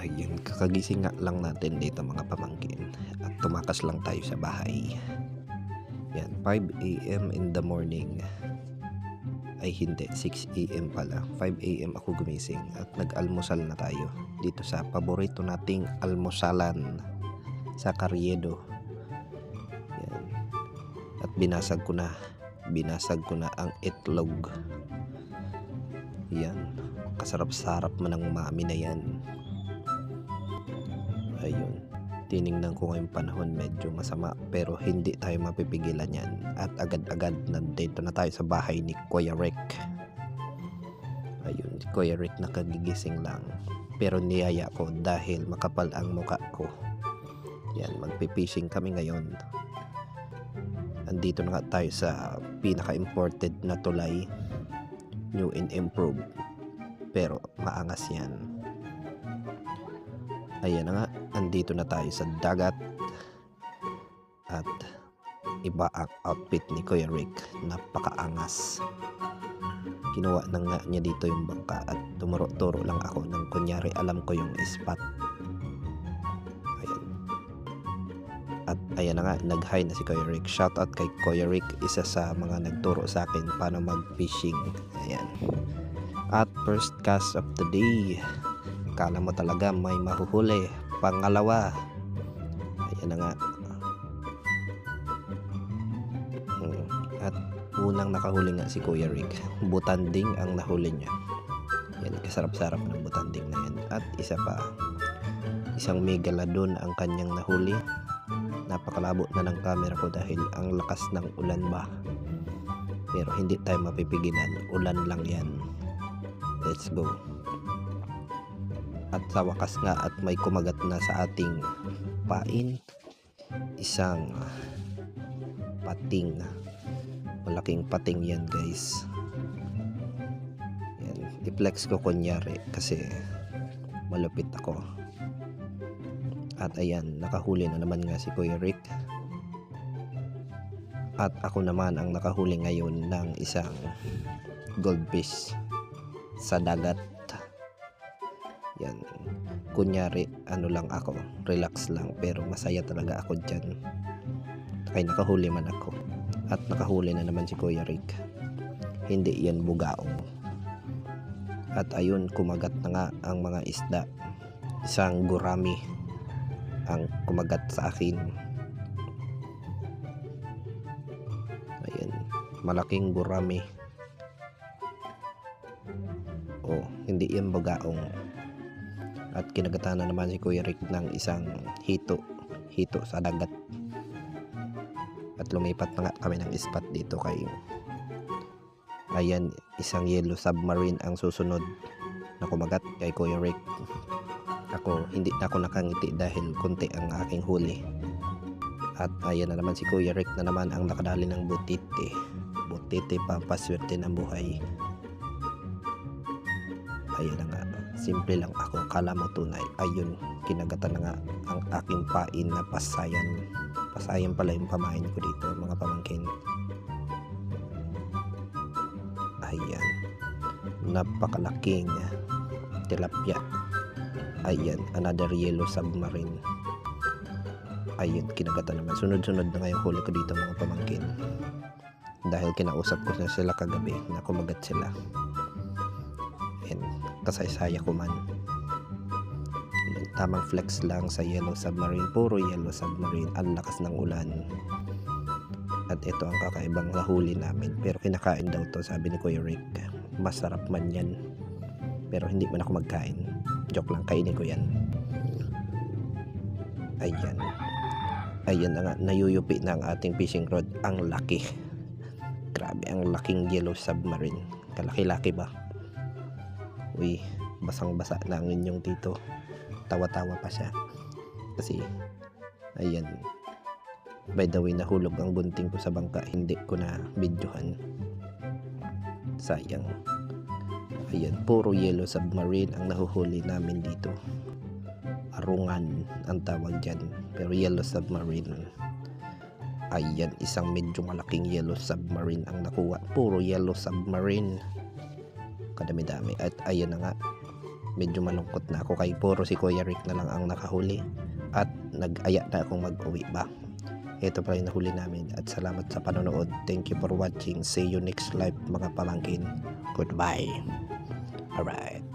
Ayun, kakagising nga lang natin dito mga pamangkin at tumakas lang tayo sa bahay. Yan, 5 AM in the morning. Ay hindi, 6 AM pala. 5 AM ako gumising at nag-almusal na tayo dito sa paborito nating almusalan sa Carriedo. Yan. At binasag ko na ang itlog. Yan, kasarap-sarap man ng mami na yan. Ayun, tiningnan ko ngayong panahon medyo masama pero hindi tayo mapipigilan yan at agad-agad nandito na tayo sa bahay ni Kuya Rick. Ayun, si Kuya Rick nakagigising lang pero niyaya ko dahil makapal ang muka ko. Yan, magpipishing kami ngayon. Andito na nga tayo sa pinaka-imported na tulay, new and improved, pero maangas yan. Ayan na nga, andito na tayo sa dagat at iba ang outfit ni Kuya Rick, napakaangas. Ginawa na nga niya dito yung bangka at tumuro-turo lang ako nang kunyari alam ko yung spot. Ayan. At ayan na nga, nag-hi na si Kuya Rick. Shoutout kay Kuya Rick, isa sa mga nagturo sa akin paano mag-fishing. Ayan. At first cast of the day, kala mo talaga may mahuhuli. Pangalawa, ayan na nga. At unang nakahuli nga si Kuya Rick, butanding ang nahuli niya. Yan, kasarap-sarap ng butanding na yan. At isa pa, isang megalodon ang kanyang nahuli. Napakalabo na ng camera ko dahil ang lakas ng ulan ba. Pero hindi tayo mapipigilan, ulan lang yan. Let's go. At sa wakas nga at may kumagat na sa ating pain, isang pating, malaking pating yan guys. Yan, i-flex ko kunyari kasi malupit ako. At ayan, nakahuli na naman nga si Kuya Rick. At ako naman ang nakahuli ngayon ng isang goldfish sa dagat. Yan, kunyari ano lang ako, relax lang pero masaya talaga ako dyan. Kaya nakahuli man ako. At nakahuli na naman si Kuya Rick. Hindi yan bugaong. At ayun, kumagat na nga ang mga isda. Isang gurami ang kumagat sa akin. Ayan, malaking gurami. Oh, hindi yan bugaong. At kinagatan na naman si Kuya Rick ng isang hito sa dagat. At lumipat na nga kami ng spot dito kay ayan, isang yellow submarine ang susunod na kumagat kay Kuya Rick. Ako, hindi na ako nakangiti dahil konti ang aking huli. At ayan na naman si Kuya Rick na naman ang nakadali ng butite. Butite, pampaswerte ng buhay. Ayan na nga, simple lang ako, kala mo tunay. Ayun, kinagatan na nga ang aking pain na pasayan. Pasayan pala yung pamain ko dito mga pamangkin. Ayan, napakalaking tilapia. Ayan, another yellow submarine. Ayun, kinagatan naman. Sunod-sunod na nga yung huli ko dito mga pamangkin. Dahil kinausap ko na sila kagabi na kumagat sila. And kasaysaya ko man. Ayan, tamang flex lang sa yellow submarine. Puro yellow submarine. Ang lakas ng ulan. At ito ang kakaibang nahuli namin. Pero kinakain daw to, sabi ni Kuya Rick. Masarap man yan. Pero hindi man ako magkain. Joke lang, kainin ko yan. Ayan. Ayan na nga, nayuyupi na ang ating fishing rod. Ang laki. Grabe, ang laking yellow submarine. Kalaki-laki ba? Uy, basang-basa na ang inyong tito. Tawa-tawa pa siya. Kasi, ayan. By the way, nahulog ang gunting ko sa bangka. Hindi ko na videohan. Sayang. Ayan, puro yellow submarine ang nahuhuli namin dito. Arungan ang tawag dyan. Pero yellow submarine. Ayan, isang medyo malaking yellow submarine ang nakuha. Puro yellow submarine. Kadami-dami. At ayan na nga. Medyo malungkot na ako kay puro si Kuya Rick na lang ang nakahuli. At nag-aya na akong mag-uwi ba. Ito pala yung nahuli namin. At salamat sa panonood. Thank you for watching. See you next live mga pamangkin. Goodbye. Alright.